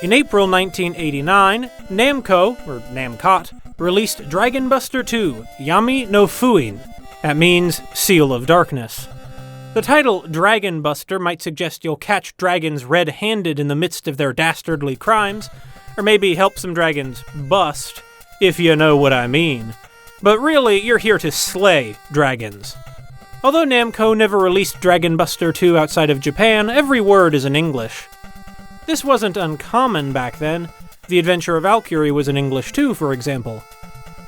In April 1989, Namco, or Namcot, released Dragon Buster 2, Yami no Fuin. That means Seal of Darkness. The title Dragon Buster might suggest you'll catch dragons red-handed in the midst of their dastardly crimes, or maybe help some dragons bust, if you know what I mean. But really, you're here to slay dragons. Although Namco never released Dragon Buster 2 outside of Japan, every word is in English. This wasn't uncommon back then. The Adventure of Valkyrie was in English too, for example.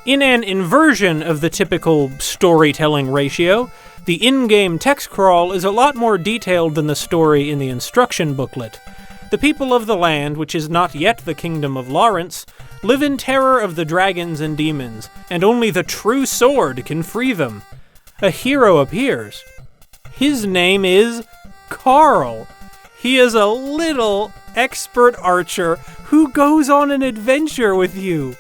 In an inversion of the typical storytelling ratio, the in-game text crawl is a lot more detailed than the story in the instruction booklet. The people of the land, which is not yet the Kingdom of Lawrence, live in terror of the dragons and demons, and only the true sword can free them. A hero appears. His name is Karl. He is a little expert archer who goes on an adventure with you.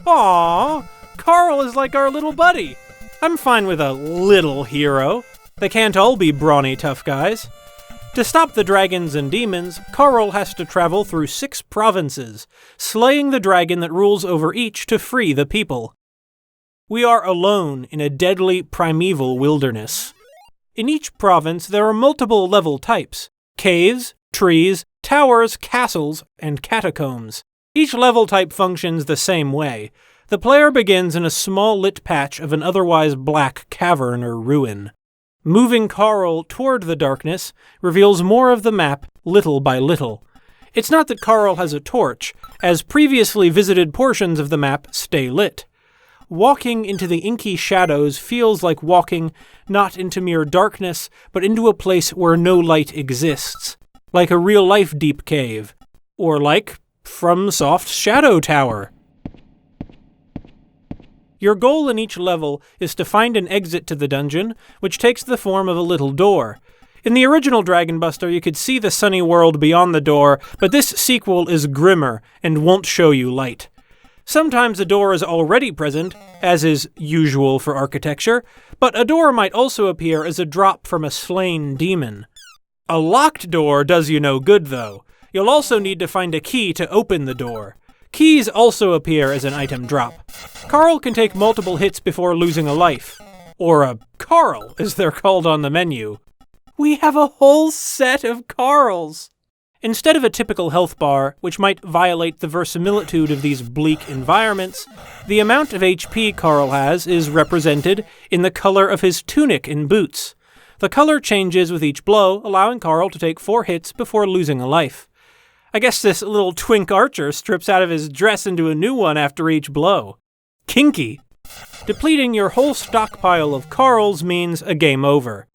Aww, Karl is like our little buddy. I'm fine with a little hero. They can't all be brawny tough guys. To stop the dragons and demons, Karl has to travel through 6 provinces, slaying the dragon that rules over each to free the people. We are alone in a deadly primeval wilderness. In each province, there are multiple level types: caves, trees, towers, castles, and catacombs. Each level type functions the same way. The player begins in a small lit patch of an otherwise black cavern or ruin. Moving Karl toward the darkness reveals more of the map little by little. It's not that Karl has a torch, as previously visited portions of the map stay lit. Walking into the inky shadows feels like walking not into mere darkness, but into a place where no light exists. Like a real-life deep cave. Or like FromSoft's Shadow Tower. Your goal in each level is to find an exit to the dungeon, which takes the form of a little door. In the original Dragon Buster, you could see the sunny world beyond the door, but this sequel is grimmer and won't show you light. Sometimes a door is already present, as is usual for architecture, but a door might also appear as a drop from a slain demon. A locked door does you no good, though. You'll also need to find a key to open the door. Keys also appear as an item drop. Karl can take multiple hits before losing a life. Or a Karl, as they're called on the menu. We have a whole set of Karls! Instead of a typical health bar, which might violate the verisimilitude of these bleak environments, the amount of HP Karl has is represented in the color of his tunic and boots. The color changes with each blow, allowing Karl to take 4 hits before losing a life. I guess this little twink archer strips out of his dress into a new one after each blow. Kinky. Depleting your whole stockpile of Karls means a game over.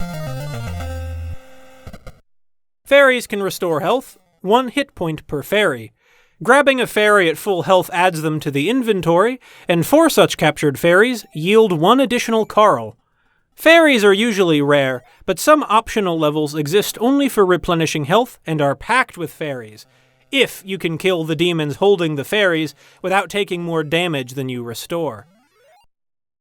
Fairies can restore health, 1 hit point per fairy. Grabbing a fairy at full health adds them to the inventory, and 4 such captured fairies yield 1 additional Karl. Fairies are usually rare, but some optional levels exist only for replenishing health and are packed with fairies, if you can kill the demons holding the fairies without taking more damage than you restore.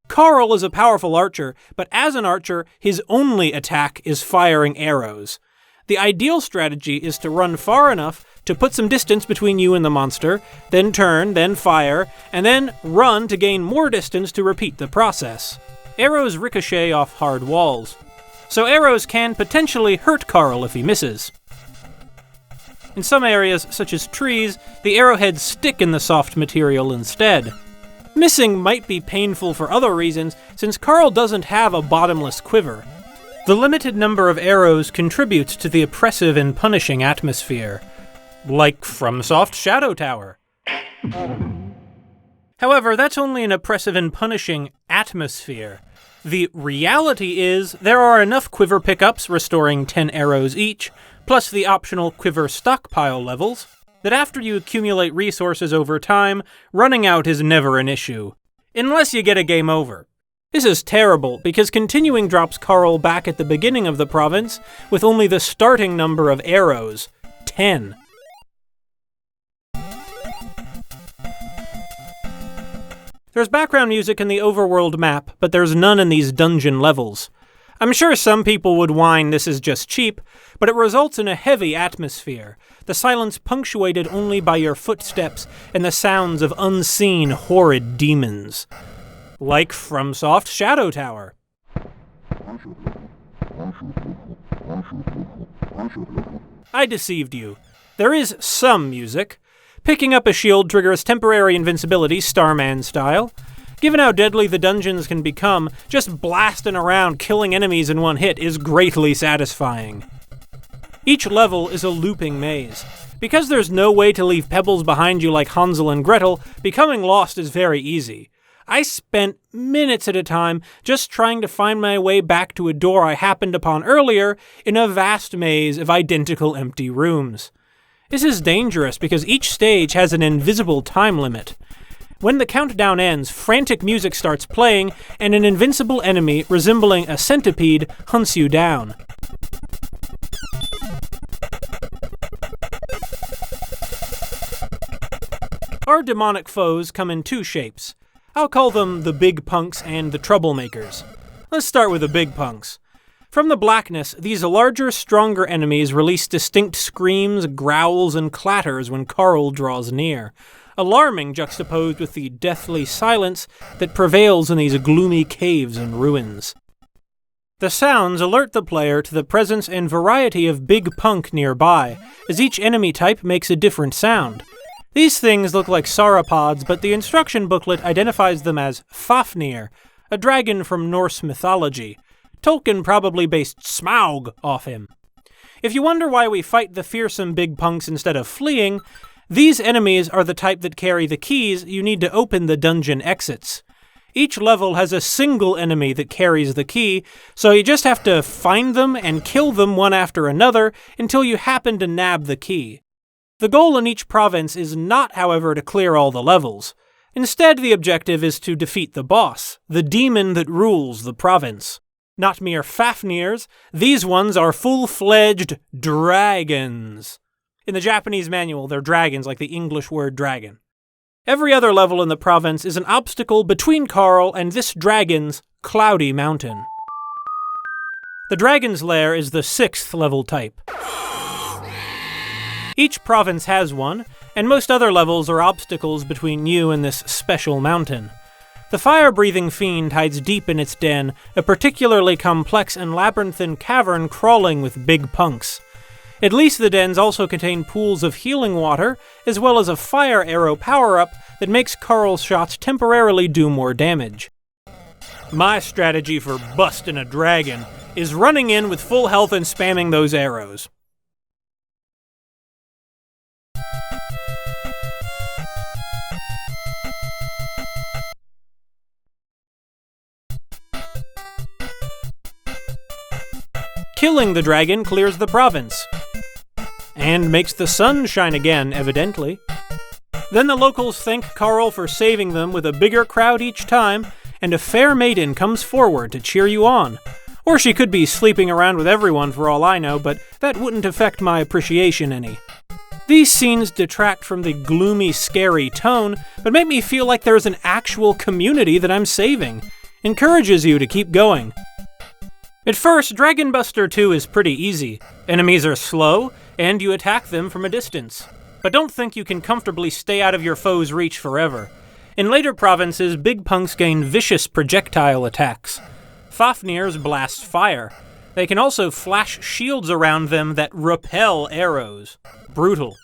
Karl is a powerful archer, but as an archer, his only attack is firing arrows. The ideal strategy is to run far enough to put some distance between you and the monster, then turn, then fire, and then run to gain more distance to repeat the process. Arrows ricochet off hard walls, so arrows can potentially hurt Karl if he misses. In some areas, such as trees, the arrowheads stick in the soft material instead. Missing might be painful for other reasons, since Karl doesn't have a bottomless quiver. The limited number of arrows contributes to the oppressive and punishing atmosphere, like FromSoft's Shadow Tower. However, that's only an oppressive and punishing atmosphere. The reality is, there are enough quiver pickups restoring 10 arrows each, plus the optional quiver stockpile levels, that after you accumulate resources over time, running out is never an issue. Unless you get a game over. This is terrible, because continuing drops Karl back at the beginning of the province with only the starting number of arrows, 10. There's background music in the overworld map, but there's none in these dungeon levels. I'm sure some people would whine this is just cheap, but it results in a heavy atmosphere, the silence punctuated only by your footsteps and the sounds of unseen, horrid demons. Like FromSoft's Shadow Tower. I deceived you. There is some music. Picking up a shield triggers temporary invincibility, Starman style. Given how deadly the dungeons can become, just blasting around killing enemies in one hit is greatly satisfying. Each level is a looping maze. Because there's no way to leave pebbles behind you like Hansel and Gretel, becoming lost is very easy. I spent minutes at a time just trying to find my way back to a door I happened upon earlier in a vast maze of identical empty rooms. This is dangerous because each stage has an invisible time limit. When the countdown ends, frantic music starts playing, and an invincible enemy resembling a centipede hunts you down. Our demonic foes come in two shapes. I'll call them the Big Punks and the Troublemakers. Let's start with the Big Punks. From the blackness, these larger, stronger enemies release distinct screams, growls, and clatters when Carl draws near, alarming juxtaposed with the deathly silence that prevails in these gloomy caves and ruins. The sounds alert the player to the presence and variety of Big Punk nearby, as each enemy type makes a different sound. These things look like sauropods, but the instruction booklet identifies them as Fafnir, a dragon from Norse mythology. Tolkien probably based Smaug off him. If you wonder why we fight the fearsome Big Punks instead of fleeing, these enemies are the type that carry the keys you need to open the dungeon exits. Each level has a single enemy that carries the key, so you just have to find them and kill them one after another until you happen to nab the key. The goal in each province is not, however, to clear all the levels. Instead, the objective is to defeat the boss, the demon that rules the province. Not mere Fafnirs, these ones are full-fledged dragons. In the Japanese manual, they're dragons like the English word dragon. Every other level in the province is an obstacle between Carl and this dragon's Cloudy Mountain. The dragon's lair is the 6th level type. Each province has one, and most other levels are obstacles between you and this special mountain. The fire-breathing fiend hides deep in its den, a particularly complex and labyrinthine cavern crawling with Big Punks. At least the dens also contain pools of healing water, as well as a fire arrow power-up that makes Carl's shots temporarily do more damage. My strategy for busting a dragon is running in with full health and spamming those arrows. Killing the dragon clears the province. And makes the sun shine again, evidently. Then the locals thank Carl for saving them with a bigger crowd each time, and a fair maiden comes forward to cheer you on. Or she could be sleeping around with everyone for all I know, but that wouldn't affect my appreciation any. These scenes detract from the gloomy, scary tone, but make me feel like there's an actual community that I'm saving. Encourages you to keep going. At first, Dragon Buster 2 is pretty easy. Enemies are slow, and you attack them from a distance. But don't think you can comfortably stay out of your foe's reach forever. In later provinces, Big Punks gain vicious projectile attacks. Fafnirs blast fire. They can also flash shields around them that repel arrows. Brutal.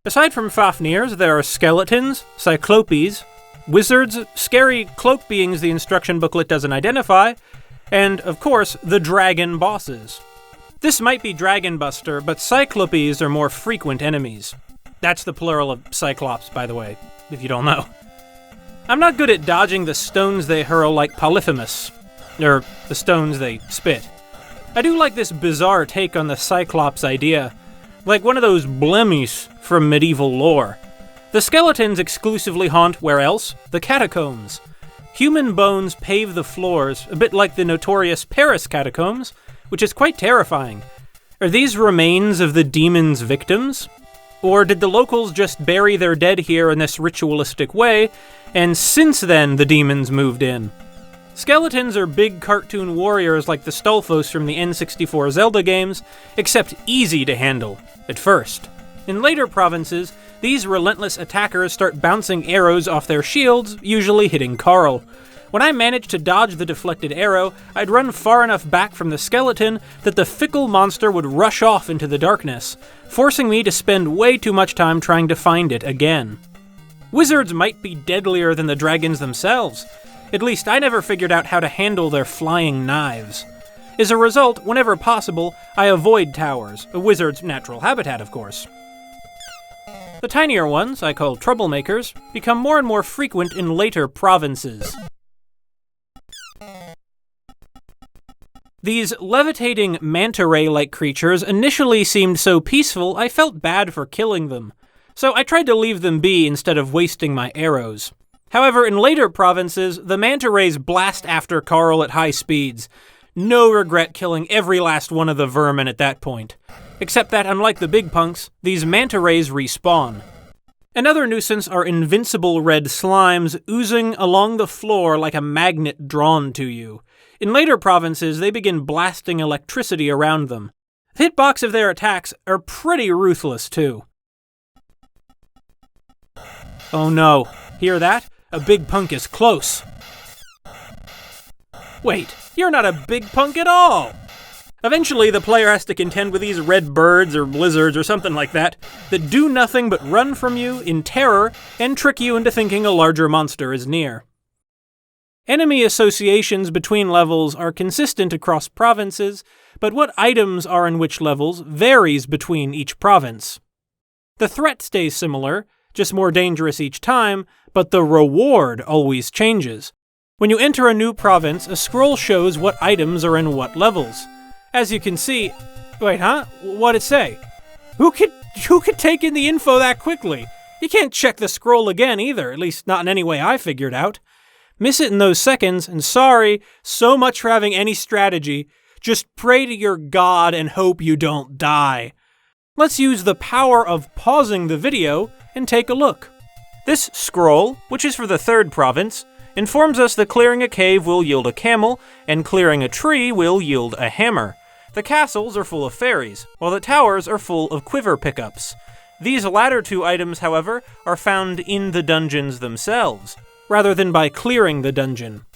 Aside from Fafnirs, there are skeletons, cyclopes, wizards, scary cloak beings the instruction booklet doesn't identify, and, of course, the dragon bosses. This might be Dragon Buster, but cyclopes are more frequent enemies. That's the plural of Cyclops, by the way, if you don't know. I'm not good at dodging the stones they hurl like Polyphemus, or the stones they spit. I do like this bizarre take on the Cyclops idea, like one of those blemmies from medieval lore. The skeletons exclusively haunt where else? The catacombs. Human bones pave the floors, a bit like the notorious Paris catacombs, which is quite terrifying. Are these remains of the demon's victims? Or did the locals just bury their dead here in this ritualistic way, and since then the demons moved in? Skeletons are big cartoon warriors like the Stolfos from the N64 Zelda games, except easy to handle, at first. In later provinces, these relentless attackers start bouncing arrows off their shields, usually hitting Carl. When I managed to dodge the deflected arrow, I'd run far enough back from the skeleton that the fickle monster would rush off into the darkness, forcing me to spend way too much time trying to find it again. Wizards might be deadlier than the dragons themselves. At least I never figured out how to handle their flying knives. As a result, whenever possible, I avoid towers, a wizard's natural habitat, of course. The tinier ones, I call troublemakers, become more and more frequent in later provinces. These levitating manta ray-like creatures initially seemed so peaceful I felt bad for killing them, so I tried to leave them be instead of wasting my arrows. However, in later provinces, the manta rays blast after Carl at high speeds. No regret killing every last one of the vermin at that point. Except that, unlike the big punks, these manta rays respawn. Another nuisance are invincible red slimes oozing along the floor like a magnet drawn to you. In later provinces, they begin blasting electricity around them. The hitbox of their attacks are pretty ruthless, too. Oh no, hear that? A big punk is close. Wait, you're not a big punk at all! Eventually, the player has to contend with these red birds or lizards or something like that do nothing but run from you in terror and trick you into thinking a larger monster is near. Enemy associations between levels are consistent across provinces, but what items are in which levels varies between each province. The threat stays similar, just more dangerous each time, but the reward always changes. When you enter a new province, a scroll shows what items are in what levels. As you can see... Wait, huh? What'd it say? Who could take in the info that quickly? You can't check the scroll again either, at least not in any way I figured out. Miss it in those seconds, and sorry so much for having any strategy. Just pray to your god and hope you don't die. Let's use the power of pausing the video and take a look. This scroll, which is for the third province, informs us that clearing a cave will yield a camel, and clearing a tree will yield a hammer. The castles are full of fairies, while the towers are full of quiver pickups. These latter two items, however, are found in the dungeons themselves, rather than by clearing the dungeon.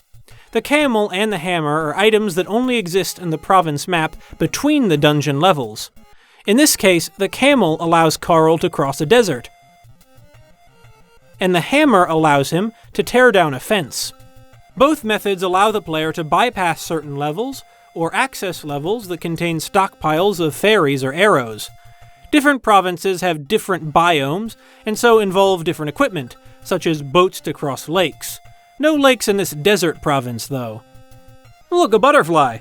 The camel and the hammer are items that only exist in the province map between the dungeon levels. In this case, the camel allows Carl to cross a desert, and the hammer allows him to tear down a fence. Both methods allow the player to bypass certain levels, or access levels that contain stockpiles of fairies or arrows. Different provinces have different biomes, and so involve different equipment, such as boats to cross lakes. No lakes in this desert province, though. Look, a butterfly!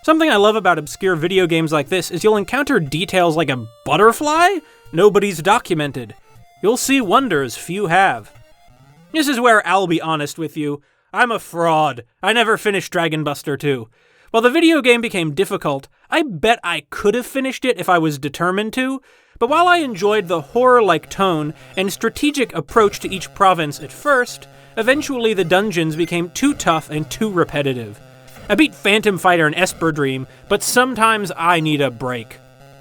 Something I love about obscure video games like this is you'll encounter details like a butterfly nobody's documented. You'll see wonders few have. This is where I'll be honest with you. I'm a fraud. I never finished Dragon Buster 2. While the video game became difficult, I bet I could have finished it if I was determined to, but while I enjoyed the horror-like tone and strategic approach to each province at first, eventually the dungeons became too tough and too repetitive. I beat Phantom Fighter and Esper Dream, but sometimes I need a break.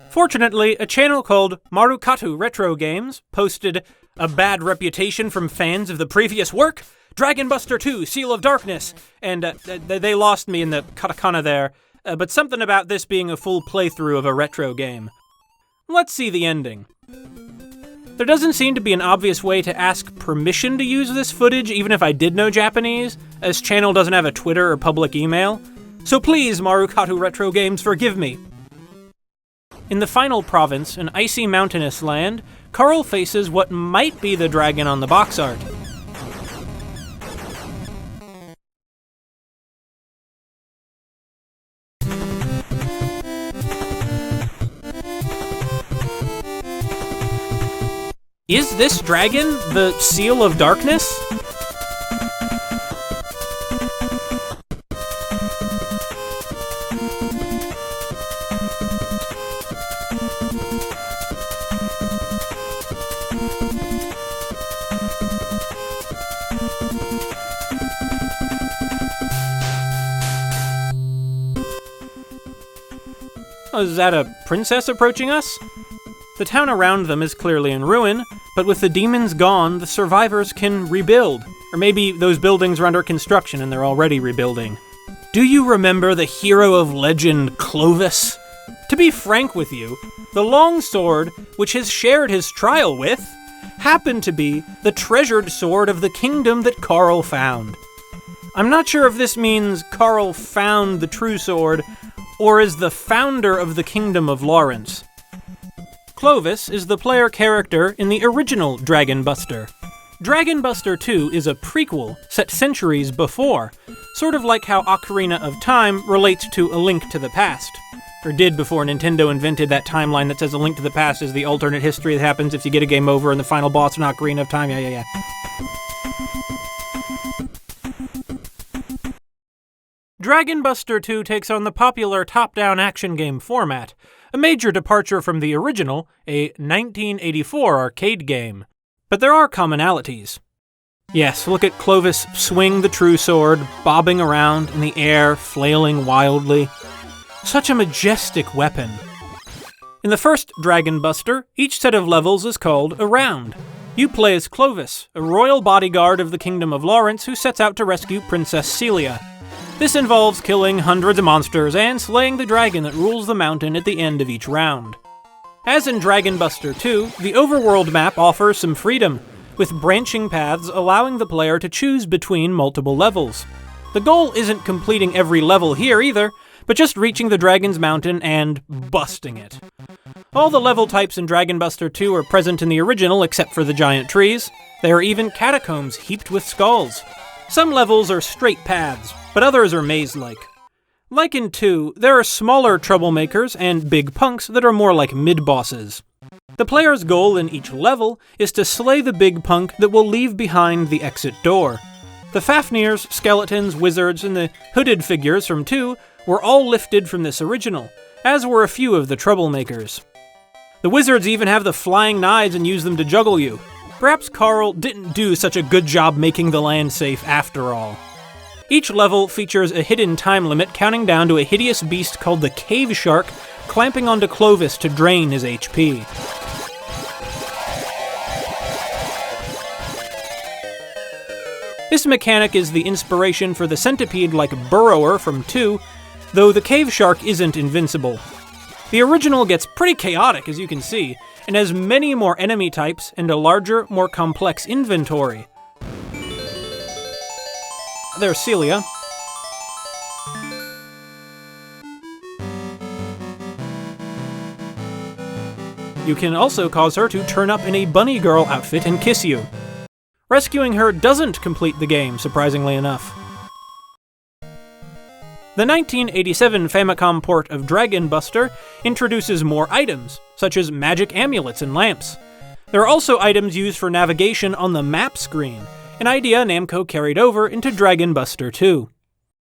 Fortunately, a channel called Marukatu Retro Games posted a bad reputation from fans of the previous work, Dragon Buster 2, Seal of Darkness, and they lost me in the katakana there, but something about this being a full playthrough of a retro game. Let's see the ending. There doesn't seem to be an obvious way to ask permission to use this footage, even if I did know Japanese, as channel doesn't have a Twitter or public email. So please, Marukatu Retro Games, forgive me. In the final province, an icy mountainous land, Carl faces what might be the dragon on the box art. Is this dragon the Seal of Darkness? Oh, is that a princess approaching us? The town around them is clearly in ruin, but with the demons gone, the survivors can rebuild. Or maybe those buildings are under construction and they're already rebuilding. Do you remember the hero of legend, Clovis? To be frank with you, the longsword, which has shared his trial with, happened to be the treasured sword of the kingdom that Carl found. I'm not sure if this means Carl found the true sword, or is the founder of the Kingdom of Lawrence. Clovis is the player character in the original Dragon Buster. Dragon Buster 2 is a prequel set centuries before, sort of like how Ocarina of Time relates to A Link to the Past. Or did before Nintendo invented that timeline that says A Link to the Past is the alternate history that happens if you get a game over and the final boss in Ocarina of Time. Yeah. Dragon Buster 2 takes on the popular top-down action game format, a major departure from the original, a 1984 arcade game. But there are commonalities. Yes, look at Clovis swing the true sword, bobbing around in the air, flailing wildly. Such a majestic weapon. In the first Dragon Buster, each set of levels is called a round. You play as Clovis, a royal bodyguard of the Kingdom of Lawrence who sets out to rescue Princess Celia. This involves killing hundreds of monsters and slaying the dragon that rules the mountain at the end of each round. As in Dragon Buster 2, the overworld map offers some freedom, with branching paths allowing the player to choose between multiple levels. The goal isn't completing every level here either, but just reaching the dragon's mountain and busting it. All the level types in Dragon Buster 2 are present in the original except for the giant trees. There are even catacombs heaped with skulls. Some levels are straight paths, but others are maze-like. Like in 2, there are smaller troublemakers and big punks that are more like mid-bosses. The player's goal in each level is to slay the big punk that will leave behind the exit door. The Fafnirs, skeletons, wizards, and the hooded figures from 2 were all lifted from this original, as were a few of the troublemakers. The wizards even have the flying knives and use them to juggle you. Perhaps Carl didn't do such a good job making the land safe after all. Each level features a hidden time limit counting down to a hideous beast called the Cave Shark clamping onto Clovis to drain his HP. This mechanic is the inspiration for the centipede-like burrower from 2, though the Cave Shark isn't invincible. The original gets pretty chaotic, as you can see, and has many more enemy types and a larger, more complex inventory. There's Celia. You can also cause her to turn up in a bunny girl outfit and kiss you. Rescuing her doesn't complete the game, surprisingly enough. The 1987 Famicom port of Dragon Buster introduces more items, such as magic amulets and lamps. There are also items used for navigation on the map screen, an idea Namco carried over into Dragon Buster 2.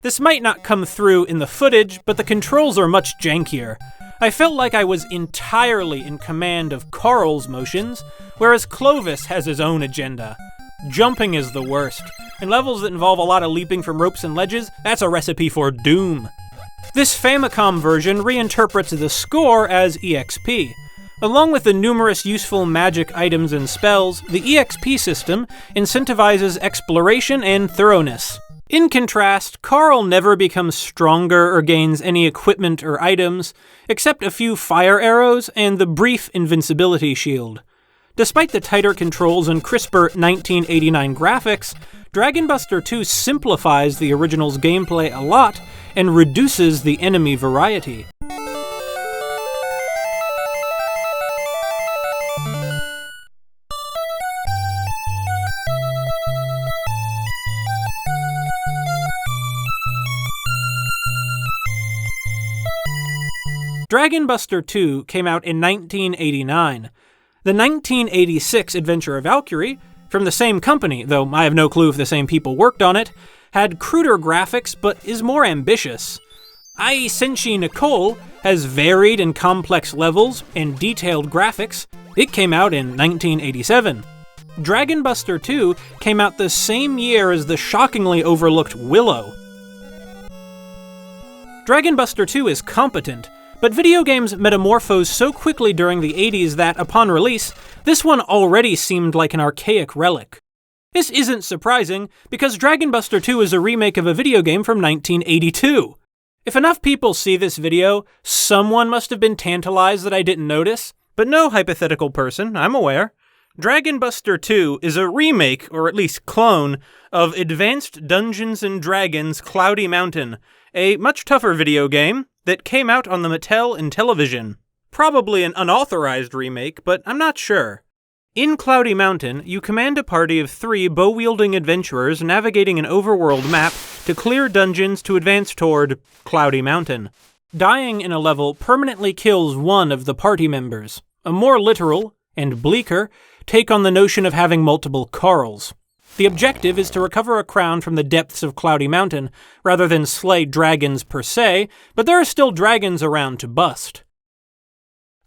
This might not come through in the footage, but the controls are much jankier. I felt like I was entirely in command of Carl's motions, whereas Clovis has his own agenda. Jumping is the worst. In levels that involve a lot of leaping from ropes and ledges, that's a recipe for doom. This Famicom version reinterprets the score as EXP. Along with the numerous useful magic items and spells, the EXP system incentivizes exploration and thoroughness. In contrast, Carl never becomes stronger or gains any equipment or items, except a few fire arrows and the brief invincibility shield. Despite the tighter controls and crisper 1989 graphics, Dragon Buster 2 simplifies the original's gameplay a lot and reduces the enemy variety. Dragon Buster 2 came out in 1989. The 1986 Adventure of Valkyrie, from the same company, though I have no clue if the same people worked on it, had cruder graphics but is more ambitious. Ai Senshi Nicole has varied and complex levels and detailed graphics. It came out in 1987. Dragon Buster 2 came out the same year as the shockingly overlooked Willow. Dragon Buster 2 is competent, But video games metamorphose so quickly during the 80s that, upon release, this one already seemed like an archaic relic. This isn't surprising, because Dragon Buster 2 is a remake of a video game from 1982. If enough people see this video, someone must have been tantalized that I didn't notice, but no hypothetical person, I'm aware. Dragon Buster 2 is a remake, or at least clone, of Advanced Dungeons & Dragons Cloudy Mountain, a much tougher video game that came out on the Mattel Intellivision. Probably an unauthorized remake, but I'm not sure. In Cloudy Mountain, you command a party of 3 bow-wielding adventurers navigating an overworld map to clear dungeons to advance toward Cloudy Mountain. Dying in a level permanently kills one of the party members. A more literal, and bleaker, take on the notion of having multiple Carls. The objective is to recover a crown from the depths of Cloudy Mountain, rather than slay dragons per se, but there are still dragons around to bust.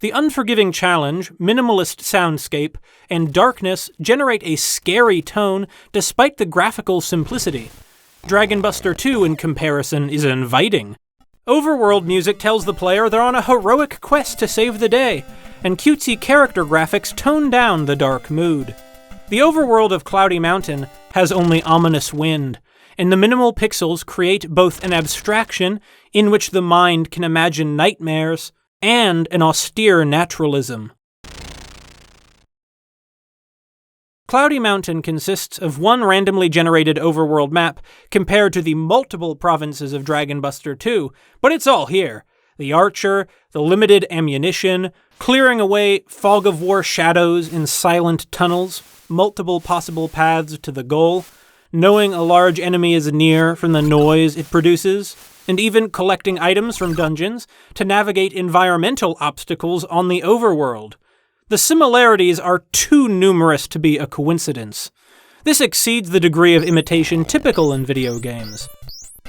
The unforgiving challenge, minimalist soundscape, and darkness generate a scary tone despite the graphical simplicity. Dragon Buster 2, in comparison, is inviting. Overworld music tells the player they're on a heroic quest to save the day, and cutesy character graphics tone down the dark mood. The overworld of Cloudy Mountain has only ominous wind, and the minimal pixels create both an abstraction in which the mind can imagine nightmares and an austere naturalism. Cloudy Mountain consists of one randomly generated overworld map compared to the multiple provinces of Dragon Buster 2, but it's all here. The archer, the limited ammunition, clearing away fog of war shadows in silent tunnels, multiple possible paths to the goal, knowing a large enemy is near from the noise it produces, and even collecting items from dungeons to navigate environmental obstacles on the overworld. The similarities are too numerous to be a coincidence. This exceeds the degree of imitation typical in video games.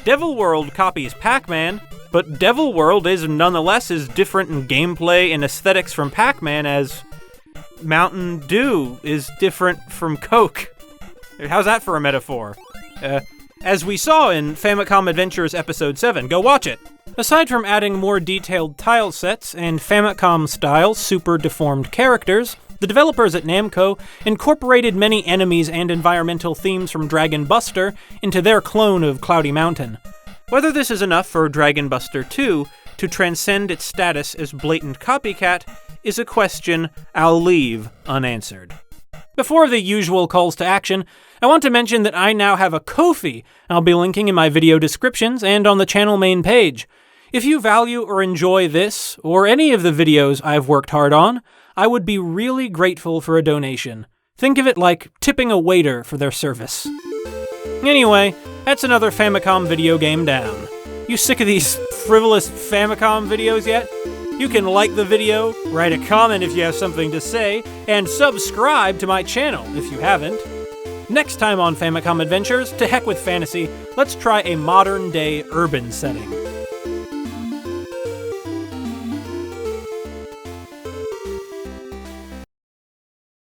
Devil World copies Pac-Man, but Devil World is nonetheless as different in gameplay and aesthetics from Pac-Man as Mountain Dew is different from Coke. How's that for a metaphor? As we saw in Famicom Adventures Episode 7. Go watch it! Aside from adding more detailed tile sets and Famicom-style super deformed characters, the developers at Namco incorporated many enemies and environmental themes from Dragon Buster into their clone of Cloudy Mountain. Whether this is enough for Dragon Buster 2 to transcend its status as blatant copycat is a question I'll leave unanswered. Before the usual calls to action, I want to mention that I now have a Ko-fi I'll be linking in my video descriptions and on the channel main page. If you value or enjoy this, or any of the videos I've worked hard on, I would be really grateful for a donation. Think of it like tipping a waiter for their service. Anyway, that's another Famicom video game down. You sick of these frivolous Famicom videos yet? You can like the video, write a comment if you have something to say, and subscribe to my channel if you haven't. Next time on Famicom Adventures, to heck with fantasy, let's try a modern-day urban setting.